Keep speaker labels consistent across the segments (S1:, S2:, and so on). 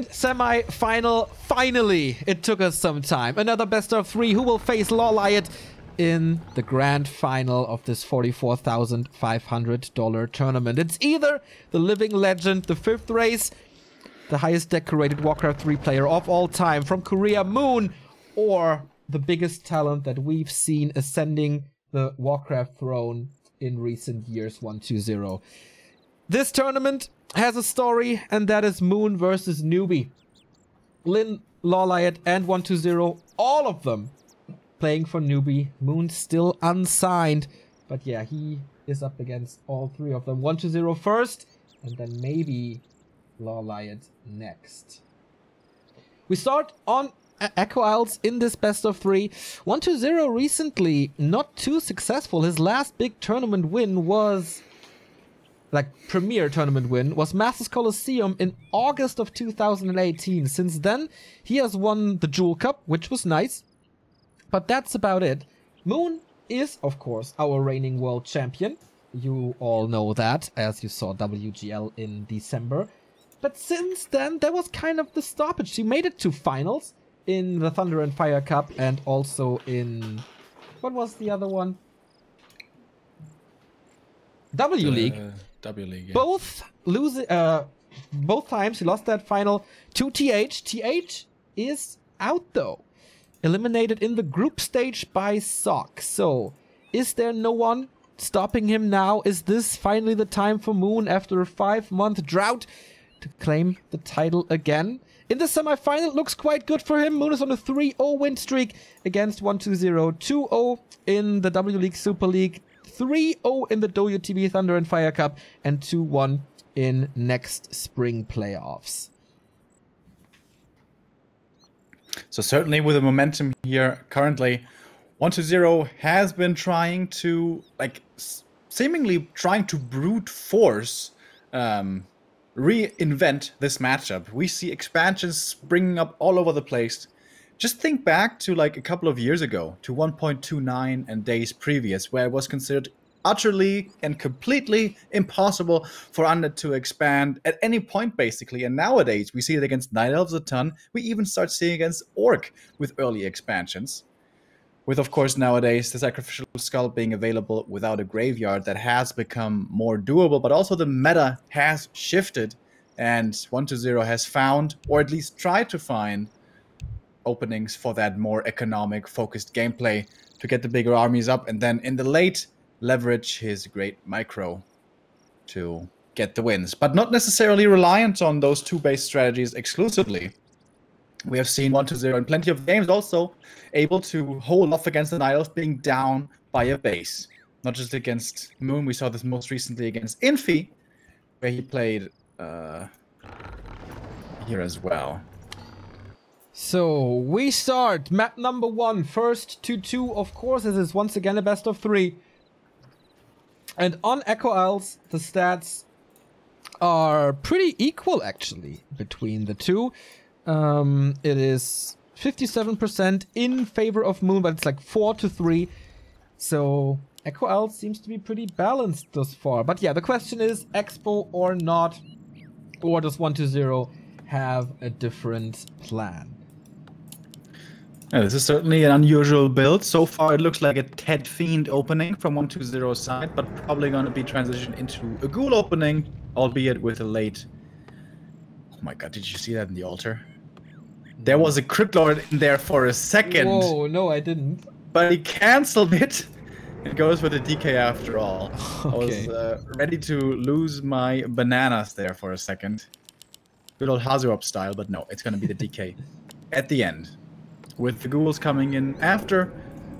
S1: second semi-final. Finally, it took us some time. Another best of 3. Who will face Lawliot in the grand final of this $44,500 tournament? It's either the living legend, the 5th race, the highest decorated Warcraft 3 player of all time from Korea, Moon, or the biggest talent that we've seen ascending the Warcraft throne in recent years, 120. This tournament has a story, and that is Moon versus Newbie. Lin, Lawliot, and 120, all of them playing for Newbie. Moon still unsigned, but yeah, he is up against all 3 of them. 120 first, and then maybe Lawliot next. We start on Echo Isles in this best of 3. 120 recently not too successful. His last big tournament win was, like, premier tournament win, was Masters Coliseum in August of 2018. Since then, he has won the Jewel Cup, which was nice, but that's about it. Moon is, of course, our reigning world champion. You all know that, as you saw WGL in December. But since then, there was kind of the stoppage. He made it to finals in the Thunder and Fire Cup, and also in... what was the other one? W League.
S2: W League, yeah.
S1: Both times he lost that final to TH. TH is out though. Eliminated in the group stage by Sock. So, is there no one stopping him now? Is this finally the time for Moon after a 5-month drought to claim the title again? In the semi-final, it looks quite good for him. Moon is on a 3-0 win streak against 120. 2-0 in the W League Super League. 3-0 in the WTB Thunder and Fire Cup. And 2-1 in next spring playoffs.
S2: So certainly with the momentum here currently, 120 has been trying to, like, seemingly trying to brute force reinvent this matchup. We see expansions springing up all over the place. Just think back to like a couple of years ago, to 1.29 and days previous, where it was considered utterly and completely impossible for Undead to expand at any point, basically. And nowadays, we see it against Night Elves a ton. We even start seeing against Orc with early expansions. With, of course, nowadays, the Sacrificial Skull being available without a graveyard, that has become more doable, but also the meta has shifted, and 120 has found, or at least tried to find, openings for that more economic, focused gameplay to get the bigger armies up, and then in the late, leverage his great micro to get the wins. But not necessarily reliant on those two base strategies exclusively. We have seen 120 in plenty of games also able to hold off against the Night Elves being down by a base. Not just against Moon, we saw this most recently against Infi, where he played here as well.
S1: So we start map number 1, first 2-2. Of course, this is once again a best of 3. And on Echo Isles, the stats are pretty equal actually between the two. It is 57% in favor of Moon, but it's like 4-3. So Echo Isles seems to be pretty balanced thus far. But yeah, the question is Expo or not, or does 120 have a different plan?
S2: Yeah, this is certainly an unusual build. So far, it looks like a Ted Fiend opening from 120's side, but probably going to be transitioned into a Ghoul opening, albeit with a late... Oh my god, did you see that in the altar? There was a Crypt Lord in there for a second.
S1: Whoa, no, I didn't.
S2: But he cancelled it. It goes with a DK after all.
S1: Okay.
S2: I was ready to lose my bananas there for a second. Good old Hazuop style, but no, it's going to be the DK at the end. With the ghouls coming in after.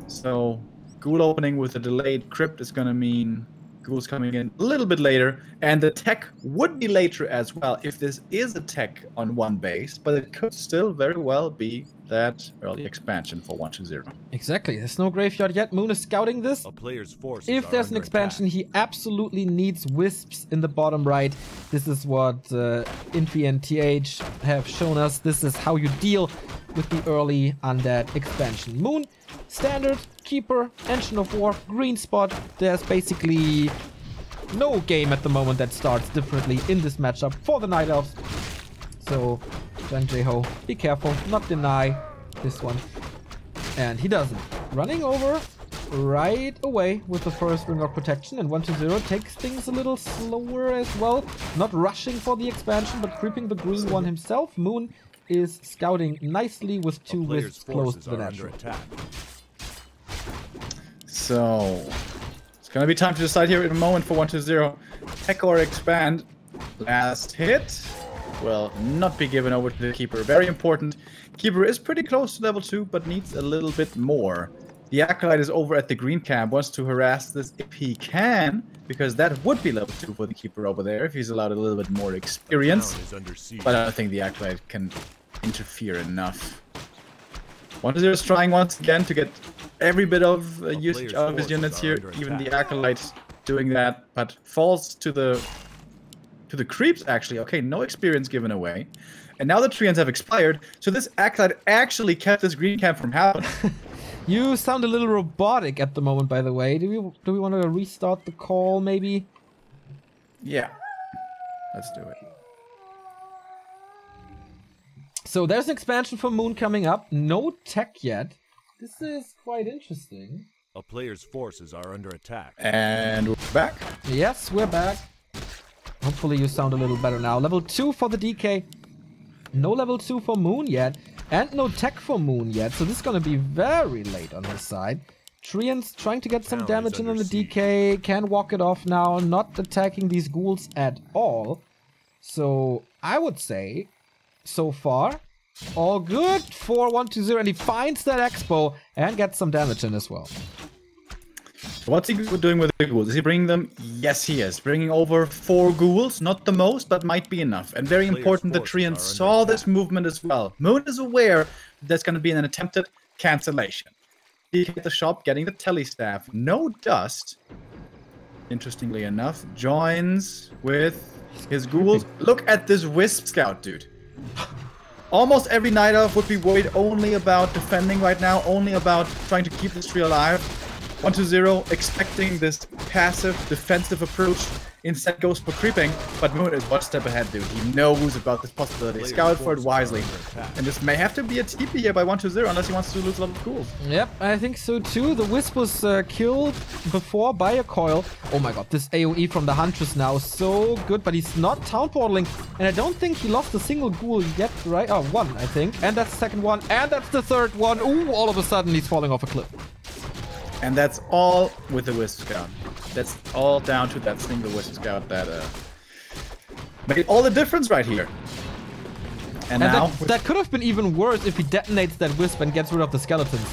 S2: So, ghoul opening with a delayed crypt is going to mean ghouls coming in a little bit later. And the tech would be later as well if this is a tech on one base. But it could still very well be that early expansion for 120.
S1: Exactly. There's no graveyard yet. Moon is scouting this.
S3: A player's forces
S1: If there's an expansion, he absolutely needs wisps in the bottom right. This is what Infi and TH have shown us. This is how you deal with the early undead expansion. Moon, standard, keeper, engine of war, green spot. There's basically no game at the moment that starts differently in this matchup for the Night Elves. So Jang Jae-ho, be careful, not deny this one. And he doesn't. Running over right away with the first ring of protection, and 1-0 takes things a little slower as well. Not rushing for the expansion, but creeping the green one himself. Moon is scouting nicely with two wisps close to the natural.
S2: So it's gonna be time to decide here in a moment for 1-0. Tech or expand. Last hit will not be given over to the keeper. Very important. Keeper is pretty close to level 2, but needs a little bit more. The Acolyte is over at the green camp, wants to harass this if he can, because that would be level 2 for the keeper over there if he's allowed a little bit more experience. But I don't think the Acolyte can interfere enough. 1-0 is trying once again to get every bit of usage out of his units here. Even the Acolyte doing that, but falls to the creeps actually. Okay, no experience given away. And now the treants have expired, so this Acolyte actually kept this green camp from happening.
S1: You sound a little robotic at the moment, by the way. Do we want to restart the call, maybe?
S2: Yeah. Let's do it.
S1: So there's an expansion for Moon coming up. No tech yet. This is quite interesting.
S3: A player's forces are under attack.
S2: And we're back.
S1: Yes, we're back. Hopefully you sound a little better now. Level 2 for the DK. No level 2 for Moon yet. And no tech for Moon yet, so this is gonna be very late on his side. Treants trying to get some damage in on the DK, can walk it off now, not attacking these ghouls at all. So I would say, so far, all good for 1-0, and he finds that Expo and gets some damage in as well.
S2: What's he doing with the ghouls? Is he bringing them? Yes, he is. Bringing over 4 ghouls, not the most, but might be enough. And very important, the treant saw this movement as well. Moon is aware there's going to be an attempted cancellation. He hit the shop, getting the telestaff. No dust, interestingly enough, joins with his ghouls. Look at this Wisp Scout, dude. Almost every Night Elf would be worried only about defending right now, only about trying to keep this tree alive. 1-0, expecting this passive defensive approach, instead goes for creeping, but Moon is one step ahead, dude. He knows about this possibility. Scout for it wisely. And this may have to be a TP here by 1-0, unless he wants to lose a lot of ghouls.
S1: Yep, I think so too. The Wisp was killed before by a coil. Oh my god, this AoE from the Huntress now, so good, but he's not town portaling. And I don't think he lost a single ghoul yet, right? Oh, one, I think. And that's the second one, and that's the third one. Ooh, all of a sudden he's falling off a cliff.
S2: And that's all with the Wisp Scout. That's all down to that single Wisp Scout that made all the difference right here. And now...
S1: That could have been even worse if he detonates that Wisp and gets rid of the skeletons.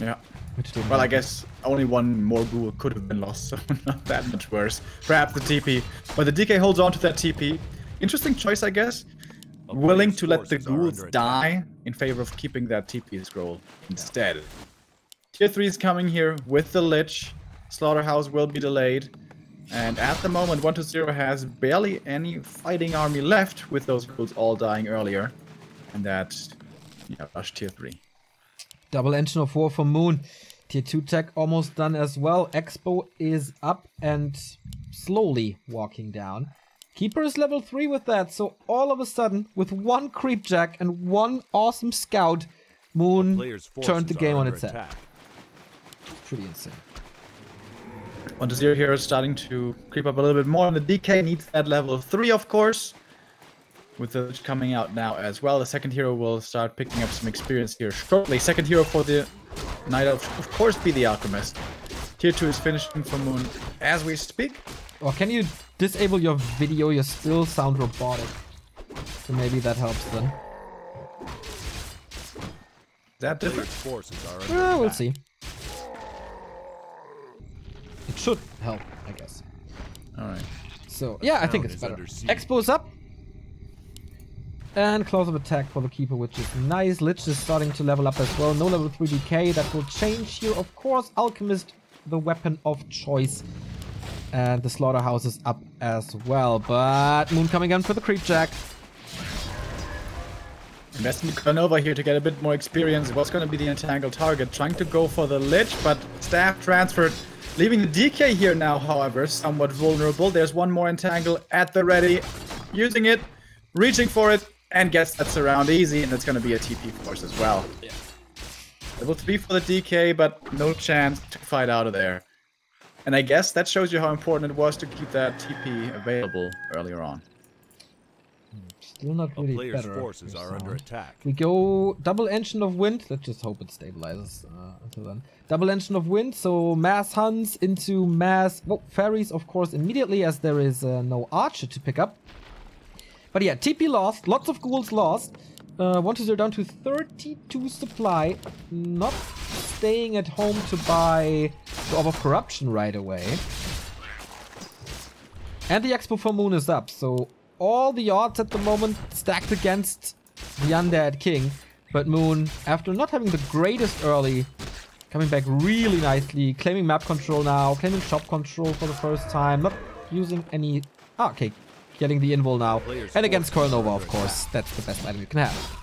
S2: Yeah. Well, I guess only one more ghoul could have been lost, so not that much worse. Perhaps the TP. But the DK holds on to that TP. Interesting choice, I guess. Willing to let the ghouls die in favor of keeping that TP scroll instead. Tier 3 is coming here with the Lich. Slaughterhouse will be delayed. And at the moment, 1-0 has barely any fighting army left, with those ghouls all dying earlier. And that, yeah, rushed Tier 3.
S1: Double engine of war for Moon. Tier 2 tech almost done as well. Expo is up and slowly walking down. Keeper is level 3 with that, so all of a sudden, with one creep jack and one awesome scout, Moon turned the game on its head. Pretty insane.
S2: 1-0 here is starting to creep up a little bit more, and the DK needs that level 3, of course. With the Lich coming out now as well, the second hero will start picking up some experience here shortly. Second hero for the Night Elf, of course, be the Alchemist. Tier 2 is finishing for Moon as we speak.
S1: Or can you disable your video? You still sound robotic. So maybe that helps then.
S2: Is that different?
S1: We'll see. It should help, I guess.
S2: Alright.
S1: So, yeah, I think it's better. Expo's up. And close of attack for the Keeper, which is nice. Lich is starting to level up as well. No level 3 DK. That will change here. Of course, Alchemist, the weapon of choice. And the Slaughterhouse is up as well. But Moon coming in for the Creep Jack.
S2: Investing the Nova here to get a bit more experience. What's going to be the entangled target? Trying to go for the Lich, but staff transferred. Leaving the DK here now, however, somewhat vulnerable. There's one more entangle at the ready. Using it. reaching for it, and gets that surround easy, and it's going to be a TP force as well.
S1: Yeah.
S2: Level 3 for the DK, but no chance to fight out of there. And I guess that shows you how important it was to keep that TP available earlier on.
S1: Still not really
S3: player's
S1: better.
S3: forces are under attack.
S1: We go double engine of wind. Let's just hope it stabilizes until then. Double engine of wind, so mass hunts into mass ferries, of course, immediately, as there is no archer to pick up. But yeah, TP lost, lots of ghouls lost. 1-0 down to 32 supply. Not staying at home to buy the Orb of Corruption right away. And the Expo for Moon is up, so all the odds at the moment stacked against the Undead King. But Moon, after not having the greatest early, coming back really nicely, claiming map control now, claiming shop control for the first time, not using any... Ah, okay, getting the invul now. And against Coil Nova, of course, that's the best item you can have.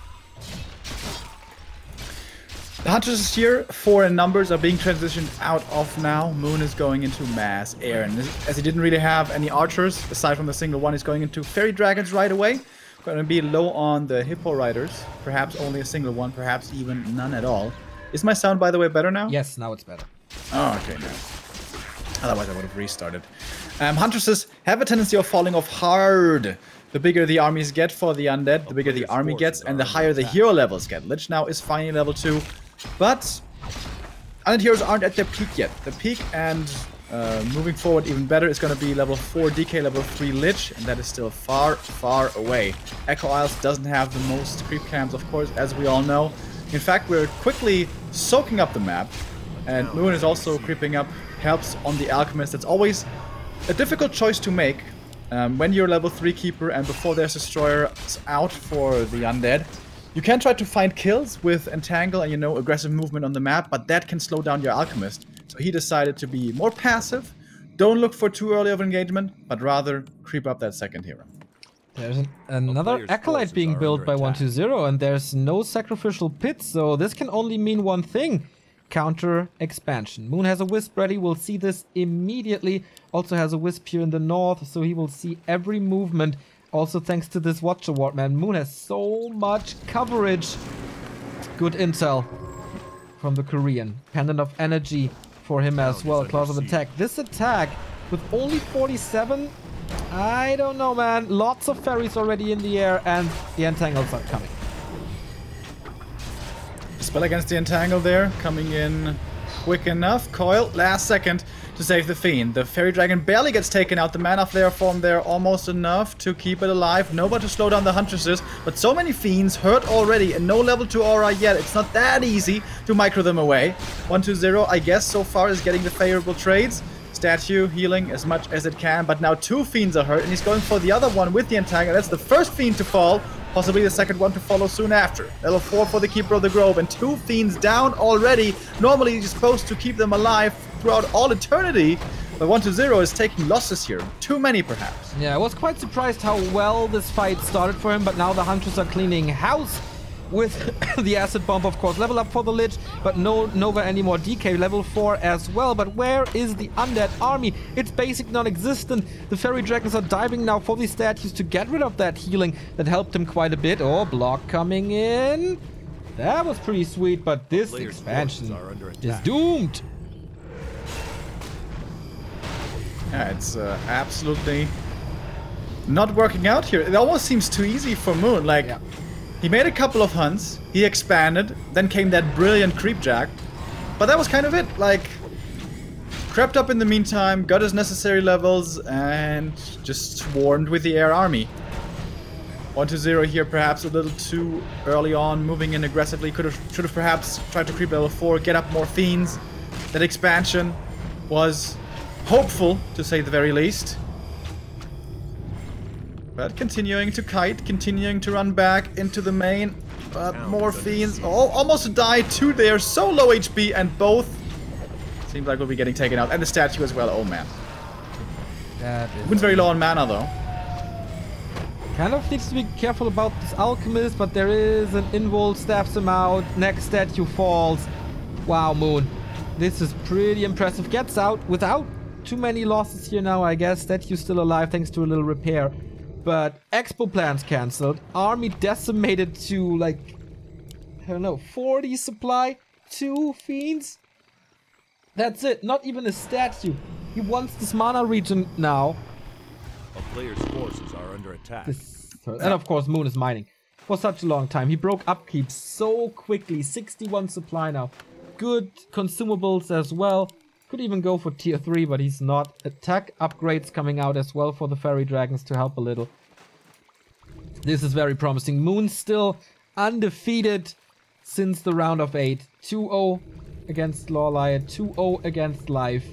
S2: The Hunters here, 4 in numbers, are being transitioned out of now. Moon is going into mass air, and as he didn't really have any archers, aside from the single one, he's going into fairy dragons right away. Going to be low on the hippo riders, perhaps only a single one, perhaps even none at all. Is my sound, by the way, better now?
S1: Yes, now it's better.
S2: Oh, okay, nice. Otherwise I would have restarted. Huntresses have a tendency of falling off hard. The bigger the armies get for the undead, the bigger the army gets, and the higher the hero levels get. Lich now is finally level 2. But undead heroes aren't at their peak yet. The peak and moving forward even better is going to be level 4 DK, level 3 Lich, and that is still far, far away. Echo Isles doesn't have the most creep camps, of course, as we all know. In fact, we're quickly soaking up the map, and Moon is also creeping up, helps on the Alchemist. It's always a difficult choice to make when you're level 3 Keeper and before there's Destroyer out for the Undead. You can try to find kills with Entangle and, you know, aggressive movement on the map, but that can slow down your Alchemist. So he decided to be more passive, don't look for too early of engagement, but rather creep up that second hero.
S1: There's another Acolyte being built by 120, and there's no Sacrificial Pit, so this can only mean one thing. Counter expansion. Moon has a Wisp ready, we'll see this immediately. Also has a Wisp here in the north, so he will see every movement. Also thanks to this Watch Award, man. Moon has so much coverage. Good intel from the Korean. Pendant of Energy for him as well. Claws of Attack. This attack with only 47, I don't know, man. Lots of ferries already in the air, and the Entangles are coming.
S2: Spell against the Entangle there, coming in quick enough. Coil, last second to save the Fiend. The Fairy Dragon barely gets taken out. The Mana Flare form there almost enough to keep it alive. Nobody to slow down the Huntresses, but so many Fiends hurt already and no level 2 aura yet. It's not that easy to micro them away. 120, I guess, so far is getting the favorable trades. Statue healing as much as it can, but now 2 Fiends are hurt, and he's going for the other one with the Entangle. That's the first Fiend to fall. Possibly the second one to follow soon after. Level 4 for the Keeper of the Grove, and 2 Fiends down already. Normally you're supposed to keep them alive throughout all eternity, but 120 is taking losses here. Too many, perhaps.
S1: Yeah, I was quite surprised how well this fight started for him, but now the Hunters are cleaning house with the Acid Bomb, of course. Level up for the Lich, but no Nova anymore. DK level 4 as well, but where is the Undead army? It's basic non-existent. The Fairy Dragons are diving now for these statues to get rid of that healing that helped him quite a bit. Oh, block coming in. That was pretty sweet, but this expansion is doomed.
S2: Yeah, it's absolutely not working out here. It almost seems too easy for Moon. Like, yeah. He made a couple of hunts, he expanded, then came that brilliant Creepjack. But that was kind of it. Like, crept up in the meantime, got his necessary levels, and just swarmed with the air army. 120 here, perhaps a little too early on, moving in aggressively. Should have perhaps tried to creep level 4, get up more Fiends. That expansion was hopeful, to say the very least. But continuing to kite, continuing to run back into the main. But more Fiends. Oh, almost died. 2 there, so low HP, and both seems like we'll be getting taken out. And the statue as well. Oh man. Moon's very low on mana though.
S1: Kind of needs to be careful about this Alchemist, but there is an invul, stabs him out. Next statue falls. Wow, Moon. This is pretty impressive. Gets out without too many losses here now, I guess. Statue's still alive thanks to a little repair. But expo plans cancelled. Army decimated to like, I don't know, 40 supply. 2 fiends. That's it. Not even a statue. He wants this mana region now.
S3: A player's forces are under attack.
S1: And of course, Moon is mining for such a long time. He broke upkeep so quickly. 61 supply now. Good consumables as well. Could even go for tier 3, but he's not. Attack upgrades coming out as well for the fairy dragons to help a little. This is very promising. Moon still undefeated since the round of 8. 2-0 against Lorelei, 2-0 against Life.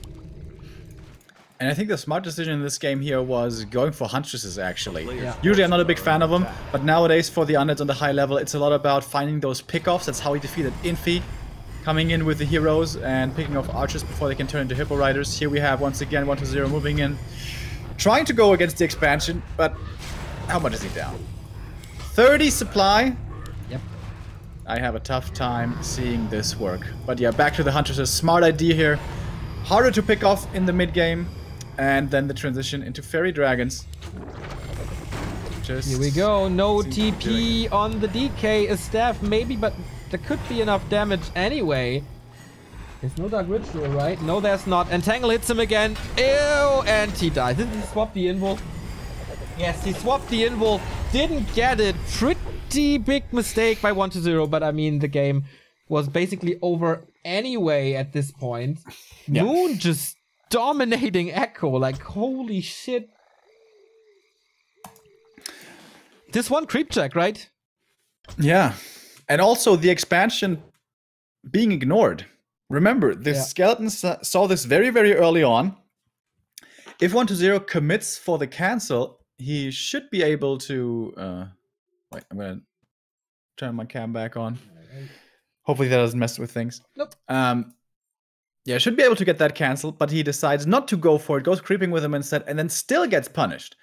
S2: And I think the smart decision in this game here was going for Huntresses, actually.
S1: Yeah.
S2: Usually I'm not a big fan of them, but nowadays for the undeads on the high level, it's a lot about finding those pickoffs. That's how he defeated Infi, coming in with the heroes and picking off archers before they can turn into hippo riders. Here we have, once again, 1-0 moving in. Trying to go against the expansion, but how much is he down? 30 supply?
S1: Yep.
S2: I have a tough time seeing this work. But yeah, back to the Huntresses. Smart idea here. Harder to pick off in the mid-game. And then the transition into fairy dragons. Just
S1: here we go. No TP on the DK. A staff maybe, but there could be enough damage anyway. There's no Dark Ritual, right? No, there's not. Entangle hits him again. Ew! And he dies. Did he swap the invul? Yes, he swapped the invul. Didn't get it. Pretty big mistake by 1-0. But I mean, the game was basically over anyway at this point.
S2: Yeah.
S1: Moon just dominating Echo, like holy shit. This one creep check, right?
S2: Yeah. And also the expansion being ignored. Remember, the skeletons saw this very, very early on. If 1-0 commits for the cancel, he should be able to... wait, I'm gonna turn my cam back on. Hopefully that doesn't mess with things.
S1: Nope.
S2: Yeah, should be able to get that cancelled, but he decides not to go for it, goes creeping with him instead, and then still gets punished.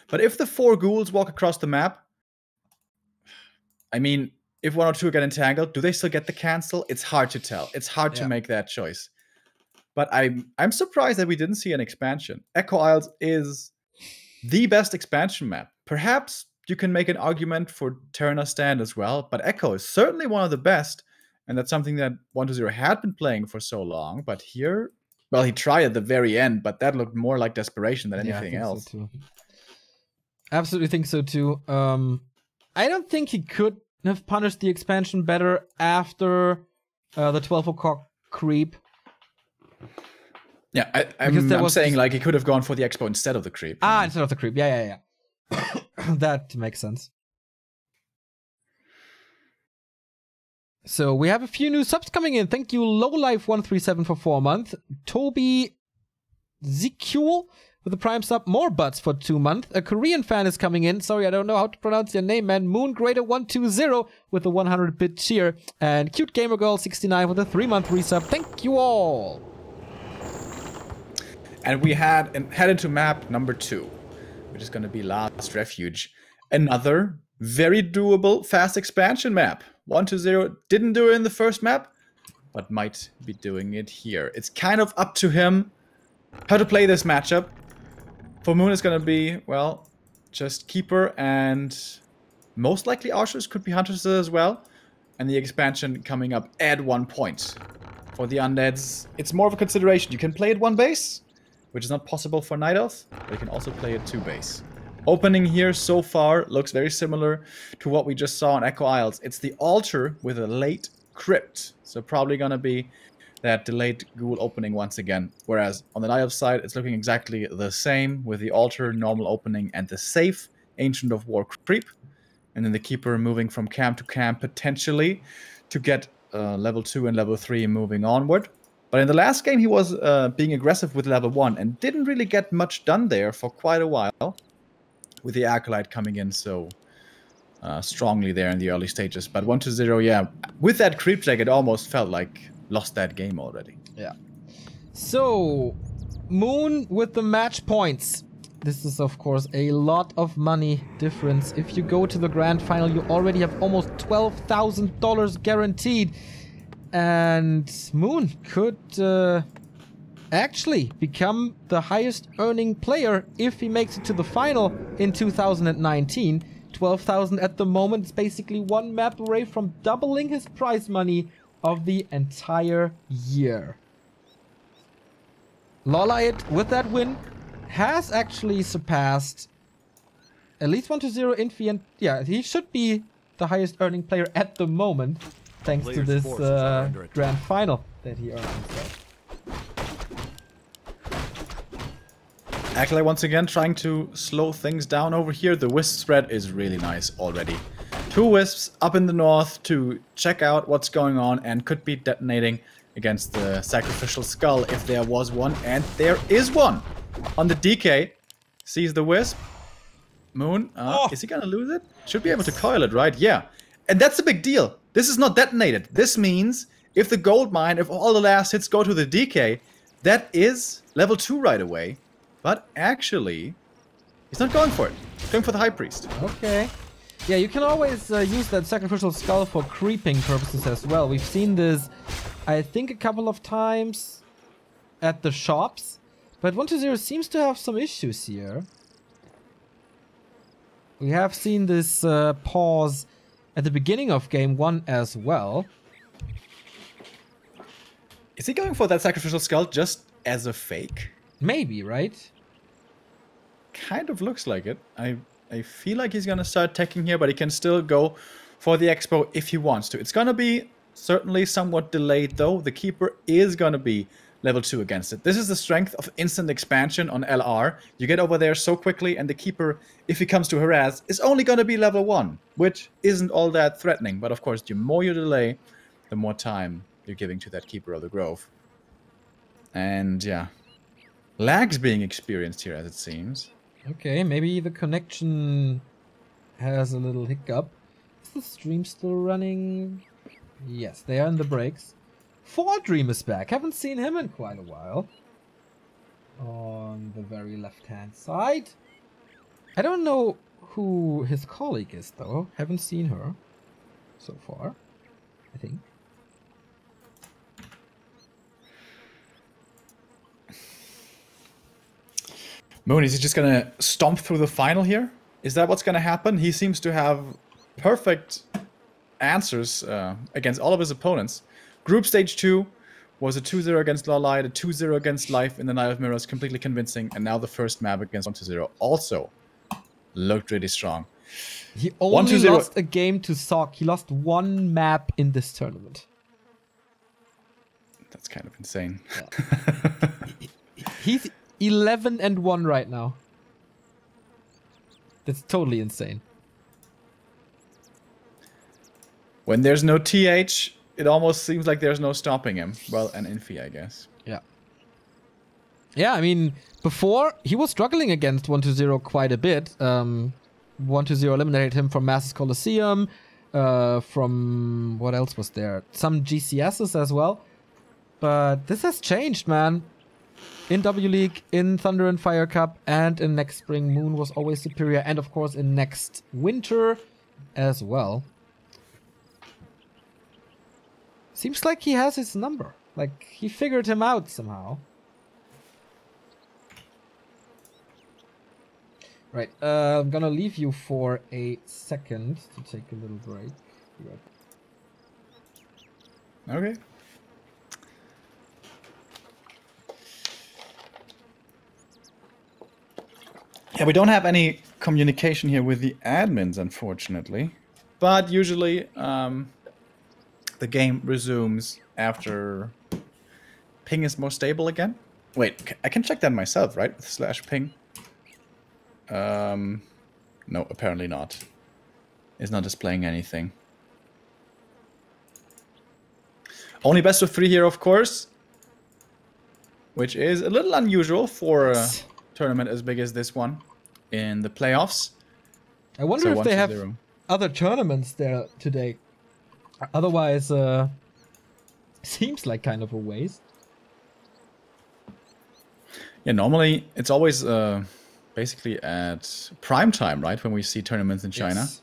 S2: But if the 4 ghouls walk across the map, I mean, if 1 or 2 get entangled, do they still get the cancel? It's hard to tell. It's hard to make that choice. But I'm surprised that we didn't see an expansion. Echo Isles is the best expansion map. Perhaps you can make an argument for Terna Stand as well, but Echo is certainly one of the best. And that's something that 1-0 had been playing for so long. But here, well, he tried at the very end, but that looked more like desperation than anything else.
S1: So absolutely think so too. I don't think he could have punished the expansion better after the 12 o'clock creep.
S2: Yeah, I'm saying like he could have gone for the expo instead of the creep.
S1: Ah, instead of the creep. Yeah. That makes sense. So we have a few new subs coming in. Thank you, Lowlife137 for 4 months. Toby Zikul with a prime sub. More butts for 2 months. A Korean fan is coming in. Sorry, I don't know how to pronounce your name, man. Moon Greater 120 with a 100-bit cheer. And Cute Gamer Girl 69 with a 3-month resub. Thank you all.
S2: And we head into map number 2, which is going to be Last Refuge. Another very doable fast expansion map. 1-0 didn't do it in the first map, but might be doing it here. It's kind of up to him how to play this matchup. For Moon, it's going to be, well, just Keeper and most likely Archers, could be Hunters as well. And the expansion coming up at 1 point. For the Undeads, it's more of a consideration. You can play at 1 base, which is not possible for Night Elf, but you can also play at 2 base. Opening here so far looks very similar to what we just saw on Echo Isles. It's the altar with a late crypt. So probably going to be that delayed ghoul opening once again. Whereas on the Night Elf side, it's looking exactly the same with the altar, normal opening, and the safe Ancient of War creep. And then the Keeper moving from camp to camp potentially to get level 2 and level 3 moving onward. But in the last game, he was being aggressive with level 1 and didn't really get much done there for quite a while. With the Acolyte coming in so strongly there in the early stages. But 1-0, yeah, with that creep check, it almost felt like lost that game already.
S1: Yeah. So, Moon with the match points. This is, of course, a lot of money difference. If you go to the grand final, you already have almost $12,000 guaranteed. And Moon could actually become the highest earning player if he makes it to the final in 2019. 12,000 at the moment. It's basically one map away from doubling his prize money of the entire year. Lolite, with that win, has actually surpassed at least 1-0 Infi, and yeah, he should be the highest earning player at the moment, thanks to this grand final that he earned himself.
S2: Actually, once again, trying to slow things down over here. The wisp spread is really nice already. 2 wisps up in the north to check out what's going on and could be detonating against the sacrificial skull if there was one. And there is one on the DK. Sees the wisp. Moon, is he gonna lose it? Should be able to coil it, right? Yeah. And that's a big deal. This is not detonated. This means if the gold mine, if all the last hits go to the DK, that is level 2 right away. But actually, he's not going for it. He's going for the High Priest.
S1: Okay. Yeah, you can always use that Sacrificial Skull for creeping purposes as well. We've seen this, I think, a couple of times at the shops. But 1-0 seems to have some issues here. We have seen this pause at the beginning of game 1 as well.
S2: Is he going for that Sacrificial Skull just as a fake?
S1: Maybe, right?
S2: Kind of looks like it. I feel like he's gonna start attacking here, but he can still go for the Expo if he wants to. It's gonna be certainly somewhat delayed though. The Keeper is gonna be level 2 against it. This is the strength of instant expansion on LR. You get over there so quickly, and the Keeper, if he comes to harass, is only gonna be level 1, which isn't all that threatening. But of course, the more you delay, the more time you're giving to that Keeper of the Grove. And yeah, lags being experienced here, as it seems.
S1: Okay, maybe the connection has a little hiccup. Is the stream still running? Yes, they are in the breaks. 4Dream is back. Haven't seen him in quite a while. On the very left-hand side. I don't know who his colleague is, though. Haven't seen her so far, I think.
S2: Moon, is he just gonna stomp through the final here? Is that what's gonna happen? He seems to have perfect answers against all of his opponents. Group stage 2 was a 2-0 against Lolite, a 2-0 against Life in the Night of Mirrors, completely convincing, and now the first map against 1-0 also looked really strong.
S1: He only lost a game to Sock. He lost 1 map in this tournament.
S2: That's kind of insane.
S1: Yeah. He's 11-1 right now. That's totally insane.
S2: When there's no TH, it almost seems like there's no stopping him. Well, and Infi, I guess.
S1: Yeah. Yeah, I mean, before, he was struggling against 1-0 quite a bit. 1-0 eliminated him from Masters Coliseum, from... what else was there? Some GCSs as well. But this has changed, man. In W League, in Thunder and Fire Cup, and in next spring, Moon was always superior. And of course, in next winter as well. Seems like he has his number. Like, he figured him out somehow. Right, I'm gonna leave you for a second to take a little break.
S2: Okay. Yeah, we don't have any communication here with the admins, unfortunately. But usually, the game resumes after ping is more stable again. Wait, I can check that myself, right? With /ping. No, apparently not. It's not displaying anything. Only best of 3 here, of course. Which is a little unusual for a tournament as big as this one in the playoffs.
S1: I wonder if they have other tournaments there today. Otherwise, seems like kind of a waste.
S2: Yeah, normally it's always basically at prime time, right? When we see tournaments in China.
S1: Yes.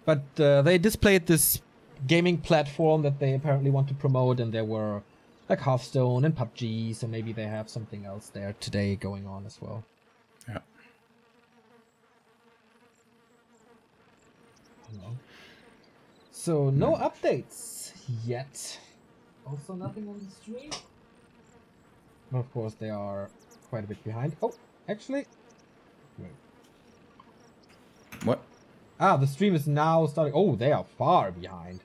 S1: But they displayed this gaming platform that they apparently want to promote, and there were like Hearthstone and PUBG, so maybe they have something else there today going on as well.
S2: Yeah.
S1: So no updates yet. Also nothing on the stream. But of course they are quite a bit behind. Oh, actually. Wait.
S2: What?
S1: Ah, the stream is now starting. Oh, they are far behind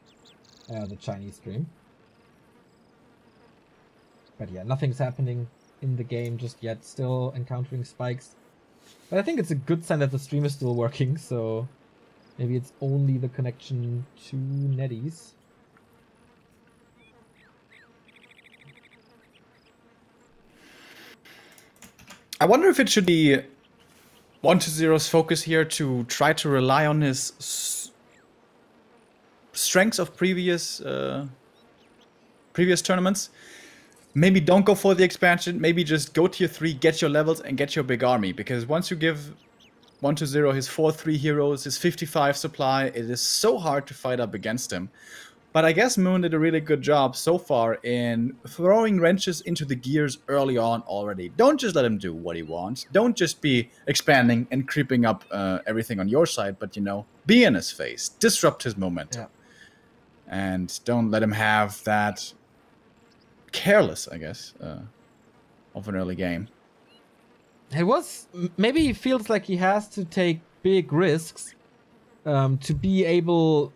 S1: the Chinese stream. But yeah, nothing's happening in the game just yet. Still encountering spikes. But I think it's a good sign that the stream is still working, so maybe it's only the connection to NetEase.
S2: I wonder if it should be 1-0's focus here to try to rely on his strengths of previous tournaments. Maybe don't go for the expansion. Maybe just go tier 3, get your levels, and get your big army. Because once you give 1-0 his 4-3 heroes, his 55 supply, it is so hard to fight up against him. But I guess Moon did a really good job so far in throwing wrenches into the gears early on already. Don't just let him do what he wants. Don't just be expanding and creeping up everything on your side, but, you know, be in his face. Disrupt his momentum.
S1: Yeah.
S2: And don't let him have that careless, I guess, of an early game.
S1: It was... Maybe he feels like he has to take big risks to be able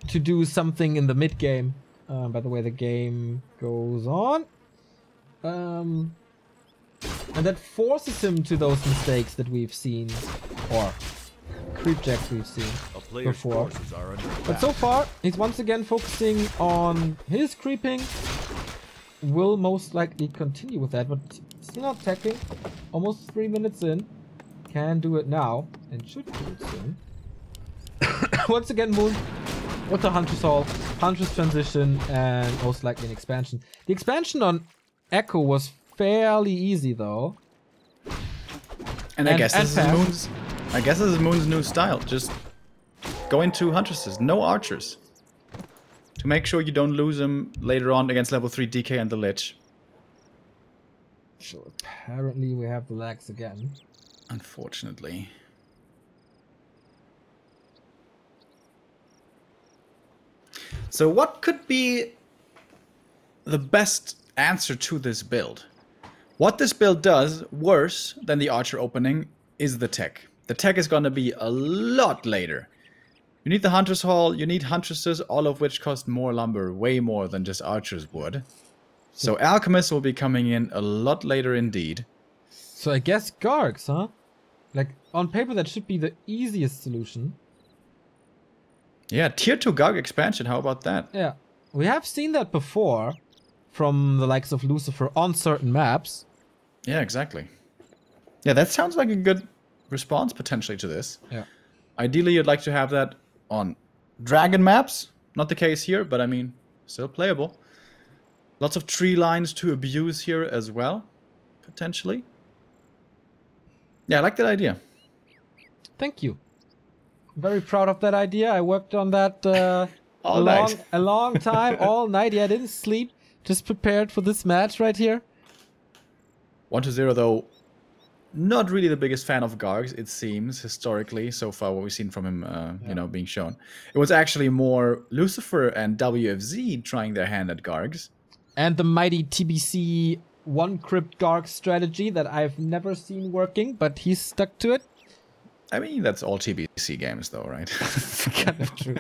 S1: to do something in the mid game. By the way the game goes on. And that forces him to those mistakes that we've seen. Or creep jacks we've seen before. But so far, he's once again focusing on his creeping. Will most likely continue with that, but still not attacking. Almost 3 minutes in. Can do it now, and should do it soon. Once again, Moon with the Huntress Hall, Huntress transition, and most likely an expansion. The expansion on Echo was fairly easy, though.
S2: And I guess this is Moon's new style. Just go into Huntresses, no archers. To make sure you don't lose him later on against level 3 DK and the Lich.
S1: So apparently we have the lags again.
S2: Unfortunately. So what could be the best answer to this build? What this build does, worse than the archer opening, is the tech. The tech is going to be a lot later. You need the Hunter's Hall, you need Huntresses, all of which cost more lumber, way more than just archers would. So Alchemists will be coming in a lot later indeed.
S1: So I guess Gargs, huh? Like, on paper that should be the easiest solution.
S2: Yeah, tier 2 Garg expansion, how about that?
S1: Yeah, we have seen that before from the likes of Lucifer on certain maps.
S2: Yeah, exactly. Yeah, that sounds like a good response potentially to this.
S1: Yeah.
S2: Ideally, you'd like to have that on dragon maps. Not the case here, but I mean, still playable. Lots of tree lines to abuse here as well, potentially. Yeah, I like that idea.
S1: Thank you. I'm very proud of that idea. I worked on that a long time, all night. Yeah, I didn't sleep. Just prepared for this match right here.
S2: 1-0 though, not really the biggest fan of Gargs, it seems, historically, so far what we've seen from him, you know, being shown. It was actually more Lucifer and WFZ trying their hand at Gargs.
S1: And the mighty TBC one crypt Garg strategy that I've never seen working, but he's stuck to it.
S2: I mean, that's all TBC games though, right?
S1: Kind of true.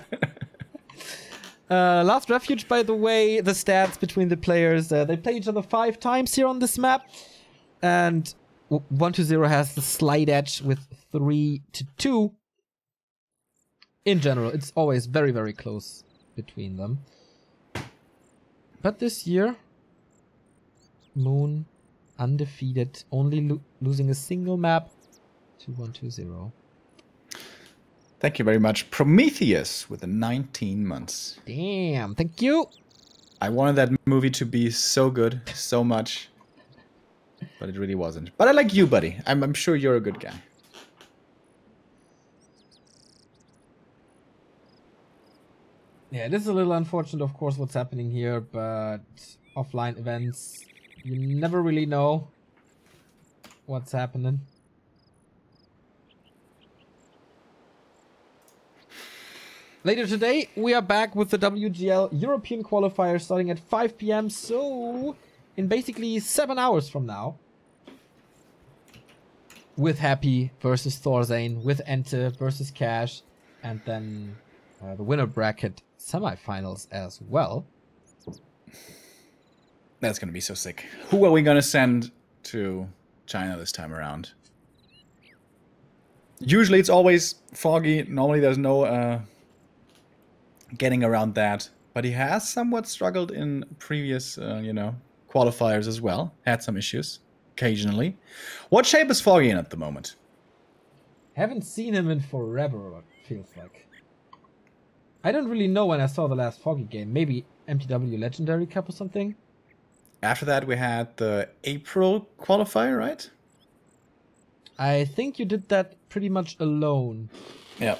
S1: Last Refuge, by the way, the stats between the players, they play each other 5 times here on this map. And 1-0 has the slight edge with 3-2. In general, it's always very, very close between them. But this year, Moon undefeated, only losing a single map to 1-0.
S2: Thank you very much. Prometheus with the 19 months.
S1: Damn, thank you.
S2: I wanted that movie to be so good, so much. But it really wasn't. But I like you, buddy. I'm sure you're a good guy.
S1: Yeah, this is a little unfortunate, of course, what's happening here, but offline events, you never really know what's happening. Later today, we are back with the WGL European Qualifier starting at 5 p.m. So, in basically 7 hours from now. With Happy versus Thorzane, with Ente versus Cash, and then the winner bracket semifinals as well.
S2: That's gonna be so sick. Who are we gonna send to China this time around? Usually it's always Foggy. Normally there's no getting around that. But he has somewhat struggled in previous, qualifiers as well. Had some issues occasionally. What shape is Foggy in at the moment?
S1: Haven't seen him in forever, it feels like. I don't really know when I saw the last Foggy game. Maybe MTW Legendary Cup or something?
S2: After that, we had the April qualifier, right?
S1: I think you did that pretty much alone.
S2: Yeah.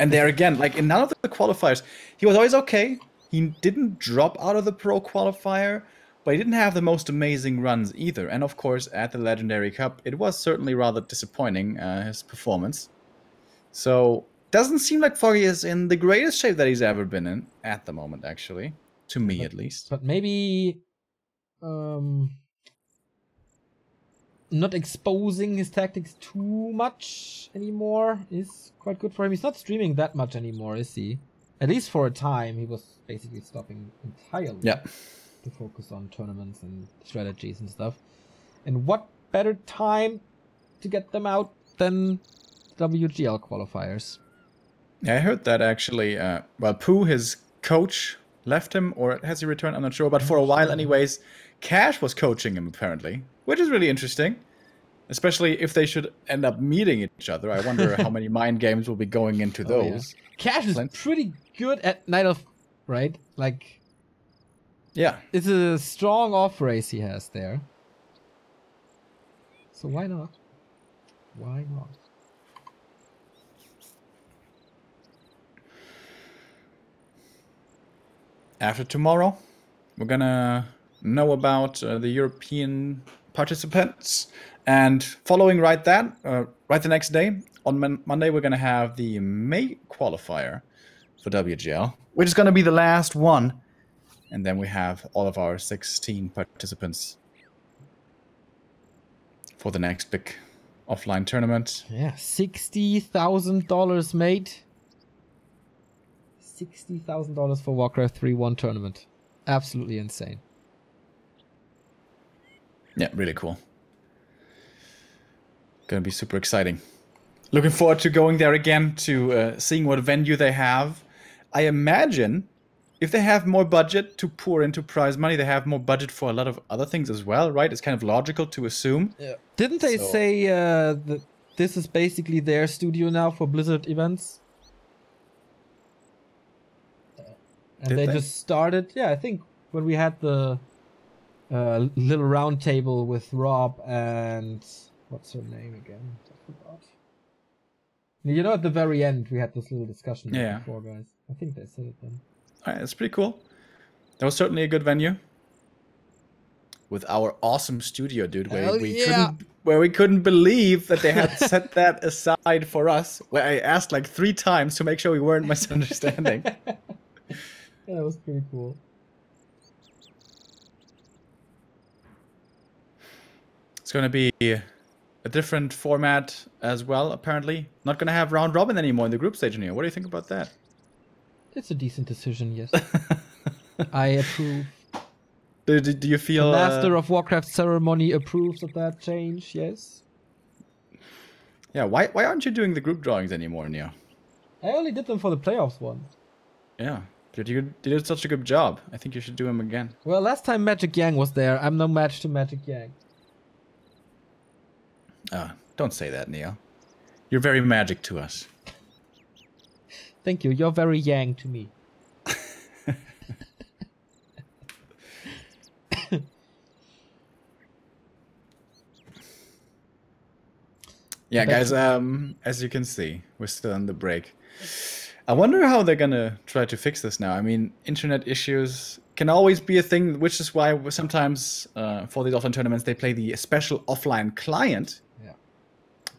S2: And there again, like in none of the qualifiers, he was always okay. He didn't drop out of the pro qualifier, but he didn't have the most amazing runs either. And of course, at the Legendary Cup, it was certainly rather disappointing, his performance. So, doesn't seem like Foggy is in the greatest shape that he's ever been in at the moment, actually. To me, at least.
S1: But maybe not exposing his tactics too much anymore is quite good for him. He's not streaming that much anymore, is he? At least for a time, he was basically stopping entirely to focus on tournaments and strategies and stuff. And what better time to get them out than WGL qualifiers?
S2: Yeah, I heard that actually. Well, Pooh, his coach, left him, or has he returned? I'm not sure. But for a while, anyways, Cash was coaching him apparently, which is really interesting. Especially if they should end up meeting each other. I wonder how many mind games will be going into those.
S1: Yeah. Cash is pretty good at Night of, right? Like,
S2: yeah,
S1: it's a strong off race he has there. So why not? Why not?
S2: After tomorrow, we're gonna know about the European participants, and following right the next day on Monday, we're gonna have the May qualifier for WGL, which is gonna be the last one, and then we have all of our 16 participants for the next big offline tournament.
S1: Yeah, $60,000 made. $60,000 for Warcraft 3 one tournament. Absolutely insane.
S2: Yeah, really cool. Gonna be super exciting. Looking forward to going there again, to seeing what venue they have. I imagine if they have more budget to pour into prize money, they have more budget for a lot of other things as well, right? It's kind of logical to assume.
S1: Yeah. Didn't they say that this is basically their studio now for Blizzard events? And they just started, I think when we had the little round table with Rob and what's her name again? I forgot. You know, at the very end we had this little discussion with the four guys. I think they said it then.
S2: Alright, that's pretty cool. That was certainly a good venue. With our awesome studio, dude, where we couldn't believe that they had set that aside for us. Where I asked like 3 times to make sure we weren't misunderstanding.
S1: Yeah, that was pretty cool.
S2: It's going to be a different format as well, apparently. Not going to have round robin anymore in the group stage anymore. What do you think about that?
S1: It's a decent decision, yes. I approve.
S2: Do you feel...
S1: The Master of Warcraft ceremony approves of that change, yes.
S2: Yeah, why aren't you doing the group drawings anymore, Neo?
S1: I only did them for the playoffs one.
S2: Yeah. You did such a good job. I think you should do them again.
S1: Well, last time Magic Yang was there, I'm no match to Magic Yang.
S2: Don't say that, Neo. You're very magic to us.
S1: Thank you. You're very Yang to me.
S2: Yeah, guys, as you can see, we're still on the break. I wonder how they're gonna try to fix this now. I mean, internet issues can always be a thing, which is why sometimes for these offline tournaments they play the special offline client.
S1: Yeah.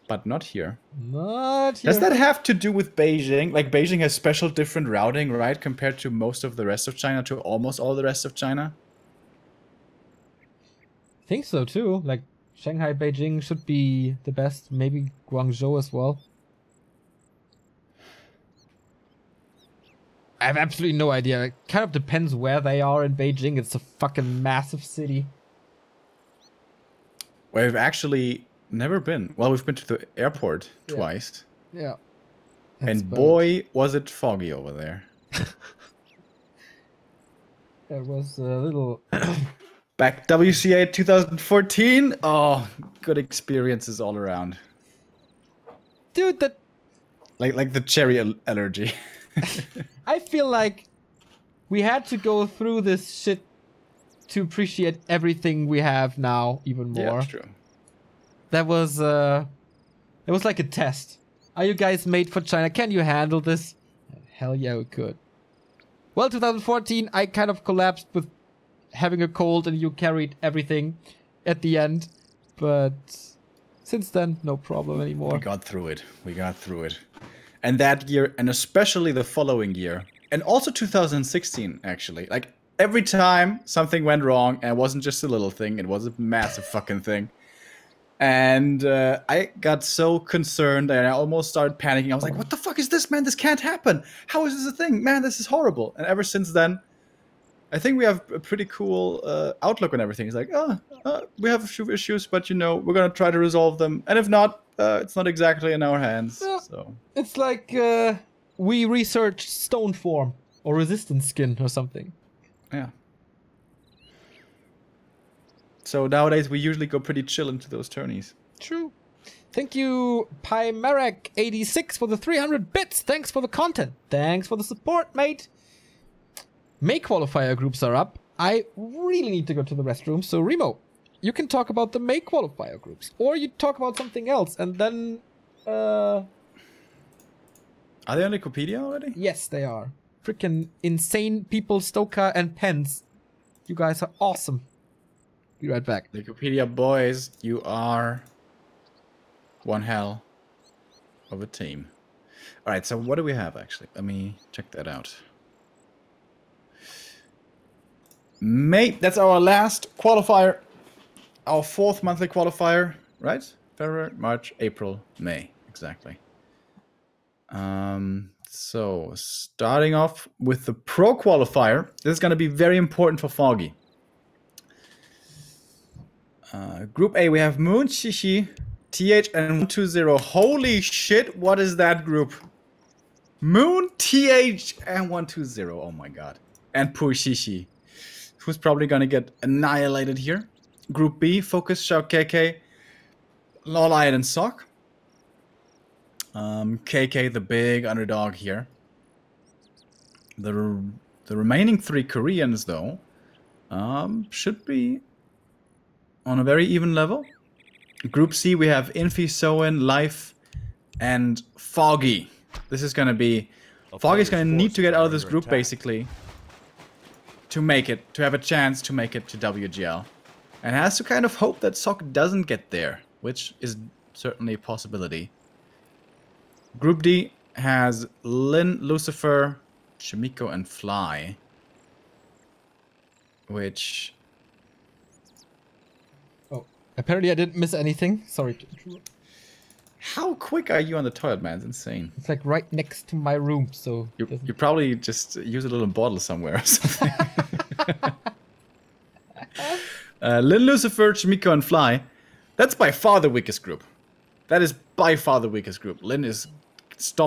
S2: But not here.
S1: Not here.
S2: Does that have to do with Beijing? Like Beijing has special different routing, right, compared to most of the rest of China, to almost all the rest of China?
S1: I think so too. Like Shanghai, Beijing should be the best. Maybe Guangzhou as well. I have absolutely no idea. It kind of depends where they are in Beijing. It's a fucking massive city.
S2: We've actually never been. Well, we've been to the airport twice.
S1: Yeah.
S2: And boy, was it foggy over there.
S1: There was a little...
S2: Back WCA 2014. Oh, good experiences all around.
S1: Dude, that...
S2: Like the cherry allergy.
S1: I feel like we had to go through this shit to appreciate everything we have now even more.
S2: Yeah, that's true.
S1: That was it was like a test. Are you guys made for China? Can you handle this? Hell yeah, we could. Well, 2014, I kind of collapsed with having a cold and you carried everything at the end. But since then, no problem anymore.
S2: We got through it. We got through it. And that year, and especially the following year, and also 2016, actually. Like, every time something went wrong, and it wasn't just a little thing, it was a massive fucking thing. And I got so concerned, and I almost started panicking. I was like, what the fuck is this, man? This can't happen. How is this a thing? Man, this is horrible. And ever since then, I think we have a pretty cool outlook on everything. It's like, we have a few issues, but, you know, we're going to try to resolve them. And if not, it's not exactly in our hands.
S1: Yeah.
S2: So
S1: it's like we researched stone form or resistance skin or something.
S2: yeah. So nowadays we usually go pretty chill into those tourneys.
S1: True. Thank you, Pymarek86 for the 300 bits. Thanks for the content. Thanks for the support, mate. May qualifier groups are up. I really need to go to the restroom, so Remo, you can talk about the May qualifier groups. Or you talk about something else, and then...
S2: Are they on Wikipedia already?
S1: Yes, they are. Freaking insane people, Stoker and Pence. You guys are awesome. Be right back.
S2: Wikipedia boys, you are one hell of a team. Alright, so what do we have actually? Let me check that out. May, that's our last qualifier. Our 4th monthly qualifier, right? February, March, April, May. Exactly. So, starting off with the Pro Qualifier. This is going to be very important for Foggy. Group A, we have Moon, Shishi, TH, and 120. Holy shit, what is that group? Moon, TH, and 120. Oh my god. And poor Shishi, who's probably going to get annihilated here. Group B, Focus, Shao KK, Lolliot, and Sock. KK, the big underdog here. The remaining 3 Koreans, though, should be on a very even level. Group C, we have Infi, Soen, Life, and Foggy. This is going to be... Foggy's going to need to get out of this group, basically, to make it, to have a chance to make it to WGL. And has to kind of hope that Sock doesn't get there, which is certainly a possibility. Group D has Lin, Lucifer, Shimiko, and Fly. Which...
S1: Oh, apparently I didn't miss anything. Sorry to interrupt.
S2: How quick are you on the toilet, man? It's insane.
S1: It's like right next to my room, so...
S2: You probably just use a little bottle somewhere or something. Lin, Lucifer, Shimiko, and Fly. That's by far the weakest group. That is by far the weakest group. Lin is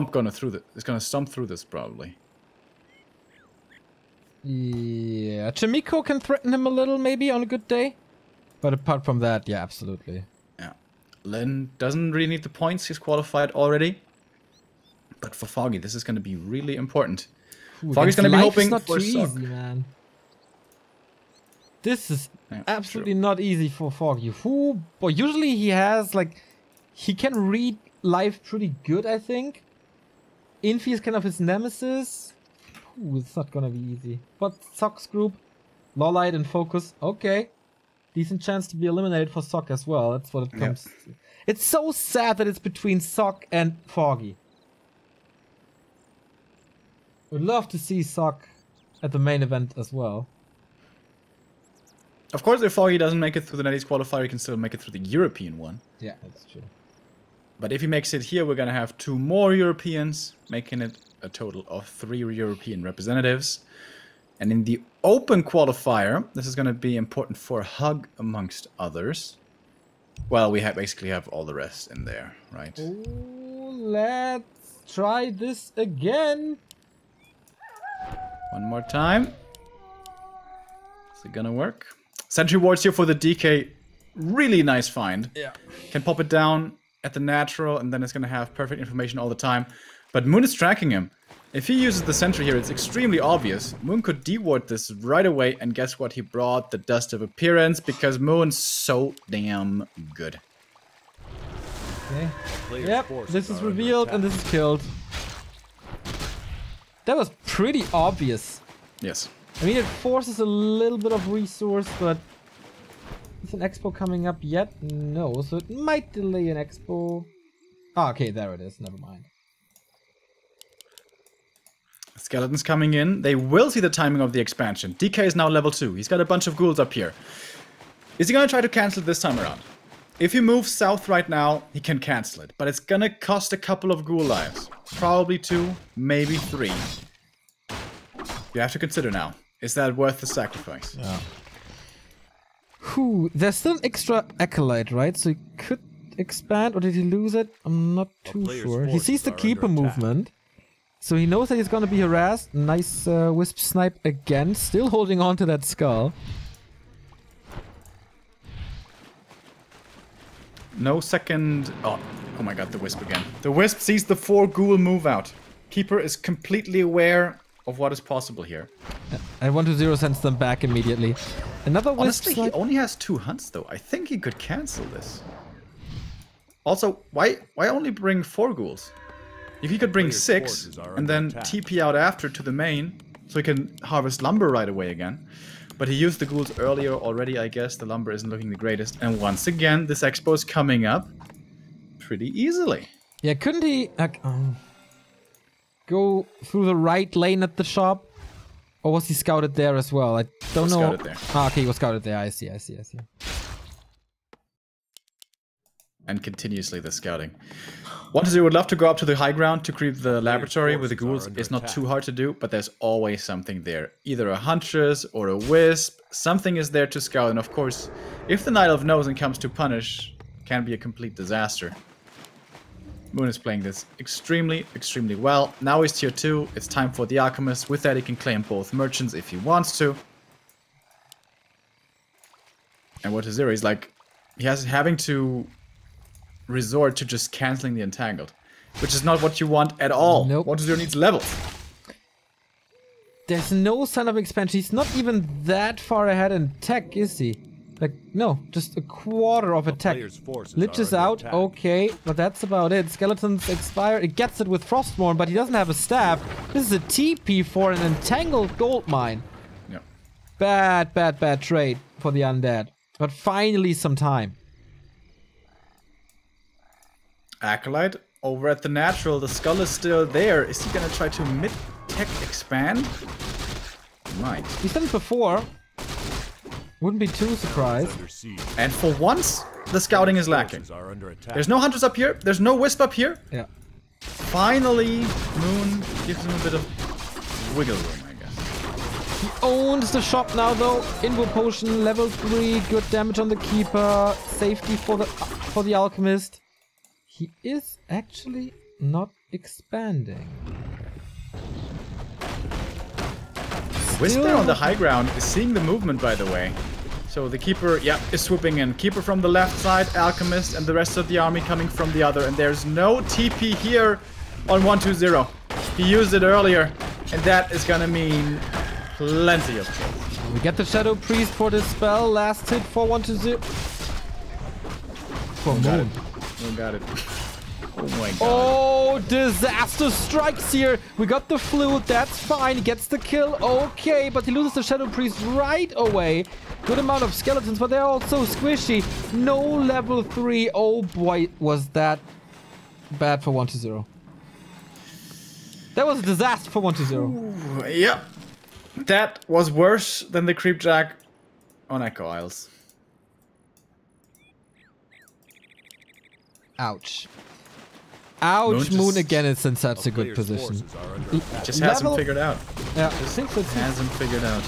S2: gonna stomp through this probably.
S1: Yeah, Chimiko can threaten him a little maybe on a good day. But apart from that, yeah, absolutely.
S2: Yeah. Lin doesn't really need the points. He's qualified already. But for Foggy, this is going to be really important.
S1: Ooh,
S2: Foggy's going to be hoping
S1: not
S2: for
S1: too
S2: Sock.
S1: easy, man. This is absolutely not easy for Foggy. Boy, usually he has, like... He can read life pretty good, I think. Infi is kind of his nemesis. Ooh, it's not gonna be easy. But Sock's group, Lolite and Focus, okay. Decent chance to be eliminated for Sock as well. That's what it comes to. It's so sad that it's between Sock and Foggy. Would love to see Sock at the main event as well.
S2: Of course, if Foggy doesn't make it through the NetEase qualifier, he can still make it through the European one.
S1: Yeah, that's true.
S2: But if he makes it here, we're gonna have 2 more Europeans, making it a total of 3 European representatives. And in the open qualifier, this is gonna be important for Hug amongst others. Well, we basically have all the rest in there, right?
S1: Oh, let's try this again.
S2: One more time. Is it gonna work? Sentry wards here for the DK. Really nice find.
S1: Yeah.
S2: Can pop it down at the natural, and then it's gonna have perfect information all the time. But Moon is tracking him. If he uses the sentry here, it's extremely obvious. Moon could de-ward this right away, and guess what? He brought the Dust of Appearance, because Moon's so damn good.
S1: Okay. Yep, this is revealed, and this is killed. That was pretty obvious.
S2: Yes.
S1: I mean, it forces a little bit of resource, but is an expo coming up yet? No, so it might delay an expo. Ah, okay, there it is. Never mind.
S2: Skeletons coming in. They will see the timing of the expansion. DK is now level 2. He's got a bunch of ghouls up here. Is he going to try to cancel it this time around? If he moves south right now, he can cancel it. But it's going to cost a couple of ghoul lives. Probably 2, maybe 3. You have to consider now. Is that worth the sacrifice?
S1: Yeah. Whew, there's still an extra Acolyte, right? So he could expand, or did he lose it? I'm not too sure. He sees the Keeper movement. So he knows that he's gonna be harassed. Nice Wisp Snipe again. Still holding on to that skull.
S2: No second... Oh my god, the Wisp again. The Wisp sees the 4 ghoul move out. Keeper is completely aware of what is possible here.
S1: I 1-0 sends them back immediately. Another Wisp
S2: Honestly,
S1: Snipe.
S2: he only has 2 hunts though. I think he could cancel this. Also, why only bring 4 ghouls? If he could bring 6 and then TP out after to the main, so he can harvest lumber right away again. But he used the ghouls earlier already, I guess. The lumber isn't looking the greatest. And once again, this expo is coming up pretty easily.
S1: Yeah, couldn't he go through the right lane at the shop? Or was he scouted there as well? I don't know.
S2: Scouted there.
S1: Ah, okay, he was scouted there. I see.
S2: And continuously the scouting. 1-0 would love to go up to the high ground to creep the laboratory with the ghouls. It's not too hard to do, but there's always something there. Either a Huntress or a Wisp. Something is there to scout, and of course, if the Night Elf knows and comes to punish, can be a complete disaster. Moon is playing this extremely, extremely well. Now he's tier 2. It's time for the Alchemist. With that, he can claim both merchants if he wants to. And 1-0, he's like, having to resort to just canceling the Entangled, which is not what you want at all.
S1: Nope.
S2: 1-0 needs levels.
S1: There's no sign of expansion. He's not even that far ahead in tech, is he? Like, no, just a quarter of attack. Lich is out, okay, but that's about it. Skeletons expire. It gets it with Frostborn, but he doesn't have a staff. This is a TP for an entangled gold mine.
S2: Yeah.
S1: Bad trade for the undead. But finally some time.
S2: Acolyte over at the natural. The skull is still there. Is he gonna try to mid-tech expand? He might.
S1: He's done it before. Wouldn't be too surprised.
S2: And for once, the scouting is lacking. There's no Hunters up here. There's no Wisp up here.
S1: Yeah.
S2: Finally, Moon gives him a bit of wiggle room, I guess.
S1: He owns the shop now, though. Invo Potion, level 3, good damage on the Keeper, safety for the Alchemist. He is actually not expanding.
S2: Whisper on the high ground is seeing the movement, by the way. So the Keeper, yeah, is swooping in. Keeper from the left side, Alchemist, and the rest of the army coming from the other. And there's no TP here on 1-2-0. He used it earlier, and that is gonna mean plenty of kills.
S1: We get the Shadow Priest for this spell. Last hit for 1-0. For Moon.
S2: Moon got it. Oh my god.
S1: Oh, disaster strikes here. We got the flute. That's fine. He gets the kill. Okay, but he loses the Shadow Priest right away. Good amount of skeletons, but they're also squishy. No level 3. Oh boy, was that bad for 1-0. That was a disaster for 1-0.
S2: Yep. That was worse than the Creepjack on Echo Isles.
S1: Ouch. Ouch, Moon again is in such a good position.
S2: Just hasn't figured out.
S1: Yeah, I think so too.
S2: Hasn't figured out.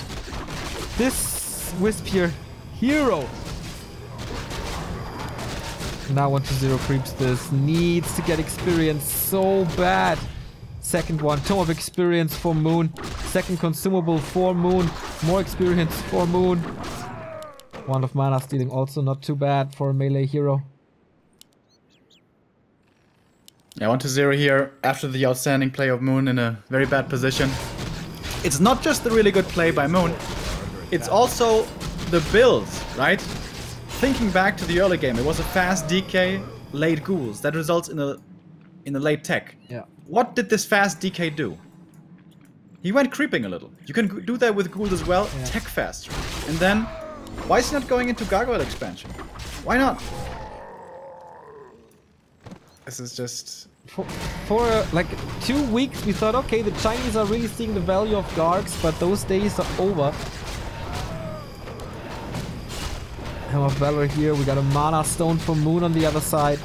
S1: This Wisp here, hero. Now 1-0 creeps this. Needs to get experience so bad. Second one, Tome of Experience for Moon. Second consumable for Moon. More experience for Moon. Wand of Mana stealing also not too bad for a melee hero.
S2: Yeah, 1-0 here after the outstanding play of Moon in a very bad position. It's not just the really good play by Moon, it's also the builds, right? Thinking back to the early game, it was a fast DK, late ghouls. That results in a late tech.
S1: Yeah.
S2: What did this fast DK do? He went creeping a little. You can do that with ghouls as well, tech faster. And then, why is he not going into Gargoyle expansion? Why not? This is just...
S1: For like 2 weeks we thought, okay, the Chinese are really seeing the value of Gargs, but those days are over. Hammer of Valor here, we got a Mana Stone for Moon on the other side.